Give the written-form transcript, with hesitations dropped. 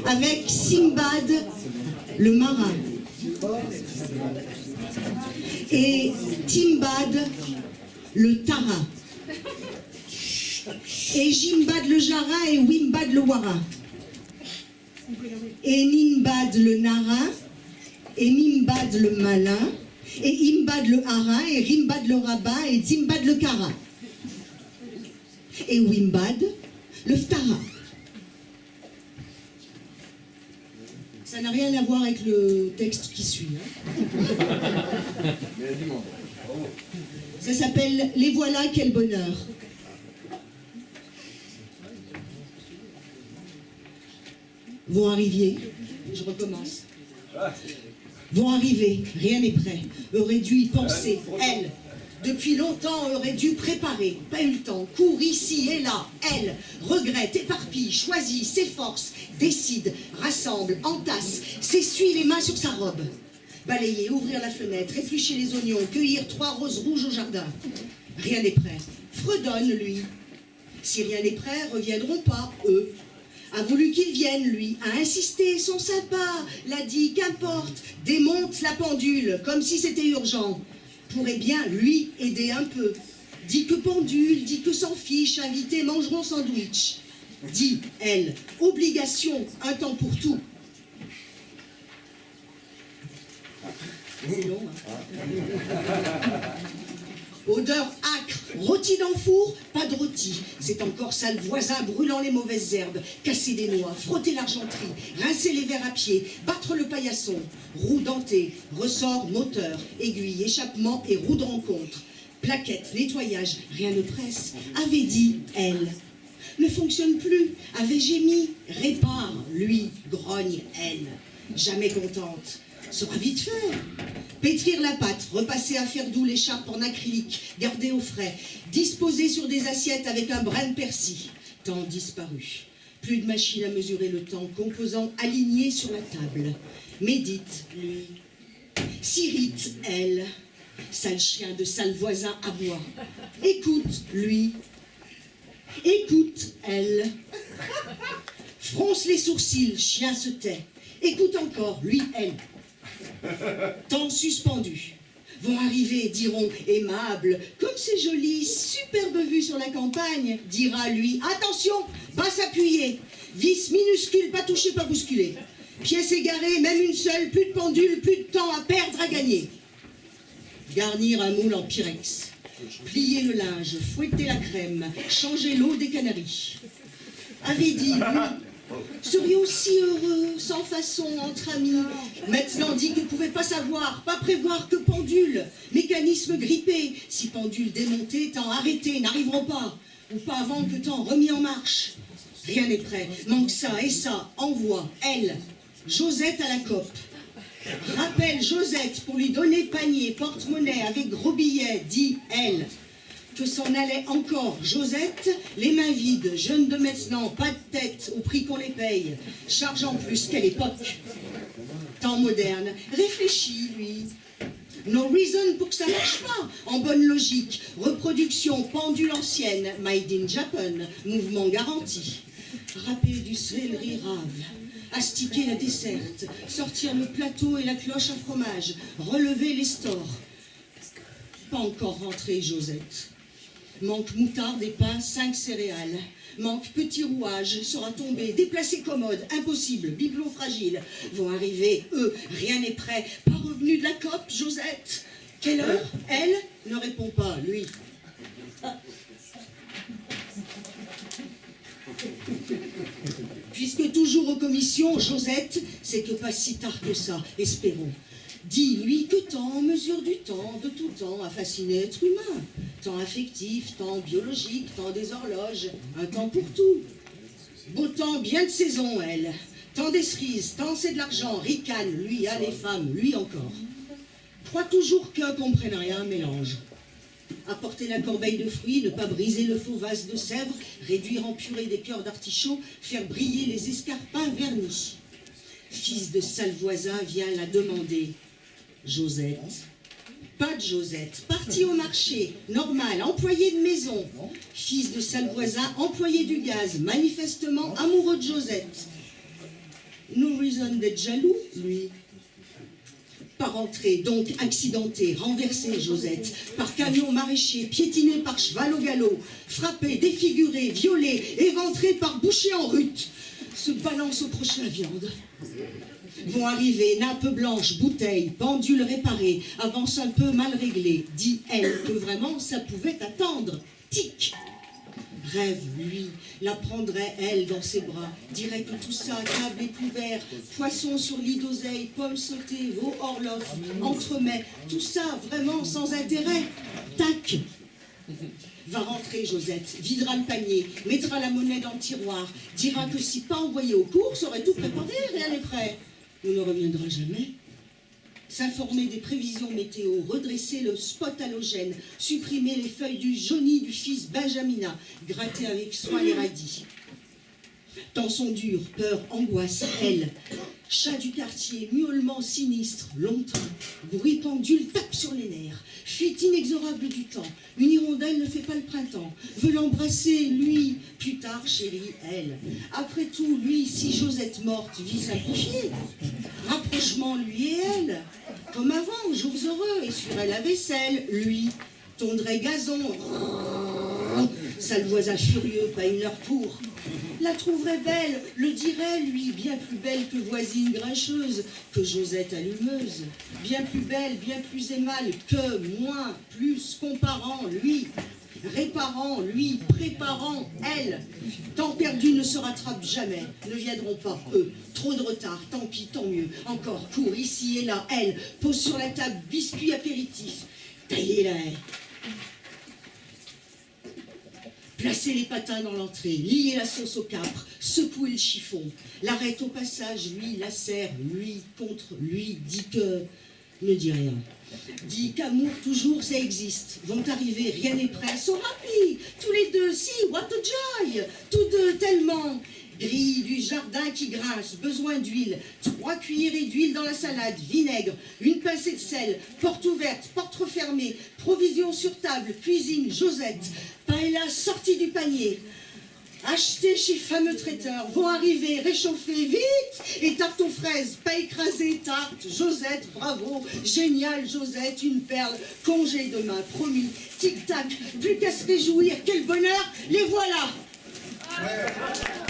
avec Simbad, le marin, et Timbad, le tarin, et Jimbad le Jara et Wimbad le Wara, et Nimbad le Narin, et Mimbad le malin, et Imbad le harin, et Rimbad le rabbin, et Zimbad le Kara, et Wimbad le Ftara. Ça n'a rien à voir avec le texte qui suit. Ça s'appelle « Les voilà, quel bonheur ». Vont arriver, je recommence. Vont arriver, rien n'est prêt. Aurait dû y penser, elle. Depuis longtemps, aurait dû préparer. Pas eu le temps. Court ici et là, elle. Regrette, éparpille, choisit, s'efforce, décide, rassemble, entasse, s'essuie les mains sur sa robe. Balayer, ouvrir la fenêtre, éplucher les oignons, cueillir 3 roses rouges au jardin. Rien n'est prêt. Fredonne, lui. Si rien n'est prêt, reviendront pas, eux. A voulu qu'il vienne, lui, a insisté, sont sympas, l'a dit, qu'importe, démonte la pendule, comme si c'était urgent. Pourrait bien, lui, aider un peu. Dit que pendule, dit que s'en fiche, invités mangeront sandwich. Dit, elle, obligation, un temps pour tout. C'est long, hein. Odeur âcre, rôti dans le four, pas de rôti. C'est encore ça le voisin brûlant les mauvaises herbes, casser des noix, frotter l'argenterie, rincer les verres à pied, battre le paillasson, roue dentée, ressort, moteur, aiguille, échappement et roue de rencontre. Plaquettes, nettoyage, rien ne presse, avait dit elle. Ne fonctionne plus, avait gémi, répare, lui, grogne, elle. Jamais contente. Sera vite fait. Pétrir la pâte, repasser à faire doux l'écharpe en acrylique, garder au frais, disposer sur des assiettes avec un brin de persil. Temps disparu. Plus de machine à mesurer le temps, composants alignés sur la table. Médite, lui. S'irrite, elle. Sale chien de sale voisin aboie. Écoute, lui. Écoute, elle. Fronce les sourcils, chien se tait. Écoute encore, lui, elle. Temps suspendu. Vont arriver, diront, aimables, comme c'est joli, superbe vue sur la campagne, dira lui, attention, pas s'appuyer, vis minuscule, pas toucher, pas bousculer, pièce égarée, même une seule, plus de pendule, plus de temps à perdre, à gagner. Garnir un moule en pyrex, plier le linge, fouetter la crème, changer l'eau des canaris. Avait dit, seriez aussi heureux, sans façon, entre amis. Maintenant dit que ne pouvait pas savoir, pas prévoir que pendule, mécanisme grippé. Si pendule démonté, temps arrêté, n'arriveront pas. Ou pas avant que temps remis en marche. Rien n'est prêt, manque ça et ça, envoie, elle, Josette à la COP. Rappelle Josette pour lui donner panier, porte-monnaie avec gros billets, dit elle. Que s'en allait encore Josette, les mains vides, jeune de maintenant, pas de tête, au prix qu'on les paye. Charge en plus, quelle époque. Temps moderne, réfléchis, lui. No reason pour que ça marche pas, en bonne logique. Reproduction, pendule ancienne, made in Japan, mouvement garanti. Râper du céleri rave, astiquer la desserte, sortir le plateau et la cloche à fromage, relever les stores. Pas encore rentrée Josette. Manque moutarde et pain, 5 céréales. Manque petit rouage, sera tombé, déplacé commode, impossible, bibelot fragile. Vont arriver, eux, rien n'est prêt. Pas revenu de la COP, Josette. Quelle heure? Elle ne répond pas, lui. Puisque toujours aux commissions, Josette, c'est que pas si tard que ça, espérons. Dit, lui, que temps, mesure du temps, de tout temps, a fasciné être humain. Temps affectif, temps biologique, temps des horloges, un temps pour tout. Beau temps, bien de saison, elle. Temps des cerises, temps c'est de l'argent, ricane, lui, a les femmes, lui encore. Croit toujours qu'un comprenne rien, mélange. Apporter la corbeille de fruits, ne pas briser le faux vase de sèvres, réduire en purée des cœurs d'artichaut, faire briller les escarpins vernis. Fils de sale voisin vient la demander. Josette, Pas de Josette, parti au marché, normal, employé de maison, fils de sale voisin, employé du gaz, manifestement amoureux de Josette. No reason d'être jaloux, lui. Pas rentré, donc accidenté, renversé, Josette, par camion maraîcher, piétiné par cheval au galop, frappé, défiguré, violé, éventré par boucher en rut, se balance au prochain viande. Vont arriver, nappe blanche, bouteille, pendule réparée, avance un peu mal réglée, dit elle que vraiment ça pouvait attendre. Tic! Rêve, lui, la prendrait, elle, dans ses bras, dirait que tout ça, table et couvert, poisson sur lit d'oseille, pommes sautées, veau hors lof, entremets, tout ça, vraiment sans intérêt. Tac! Va rentrer, Josette, videra le panier, mettra la monnaie dans le tiroir, dira que si pas envoyé aux courses, aurait tout préparé, rien n'est prêt. On ne reviendra jamais. S'informer des prévisions météo, redresser le spot halogène, supprimer les feuilles du jauni du fils Benjamina, gratter avec soin les radis. Tension dure, peur, angoisse, elle. Chat du quartier, miaulement sinistre, longtemps. Bruit pendule tape sur les nerfs. Fuite inexorable du temps. Une hirondelle ne fait pas le printemps. Veut l'embrasser, lui. Plus tard, chérie, elle. Après tout, lui, si Josette morte, vie simplifiée. Rapprochement, lui et elle. Comme avant, jours heureux, essuierait la vaisselle, lui. Tondrait gazon. Sale voisin furieux, pas une heure pour. La trouverait belle, le dirait, lui, bien plus belle que voisine grincheuse, que Josette allumeuse. Bien plus belle, bien plus aimable que, moins, plus, comparant, lui. Réparant, lui, préparant, elle. Temps perdu ne se rattrape jamais, ne viendront pas, eux. Trop de retard, tant pis, tant mieux. Encore court, ici et là, elle. Pose sur la table, biscuit apéritif. Taillez la haie. Placez les patins dans l'entrée, liez la sauce au capre, secouez le chiffon. L'arrête au passage, lui, la serre, lui, contre lui, dit que... Ne dit rien. Dit qu'amour, toujours, ça existe. Vont arriver, rien n'est prêt. So happy, tous les deux, si, what a joy. Tous deux, tellement. Grille du jardin qui grince, besoin d'huile, 3 cuillerées d'huile dans la salade, vinaigre, une pincée de sel, porte ouverte, porte refermée, provisions sur table, cuisine, Josette, paella sortie du panier. Achetés chez fameux traiteurs, vont arriver, réchauffer vite, et tarte aux fraises, pas écrasée, tarte, Josette, bravo, génial Josette, une perle, congé demain, promis, tic-tac, plus qu'à se réjouir, quel bonheur, les voilà. Ouais.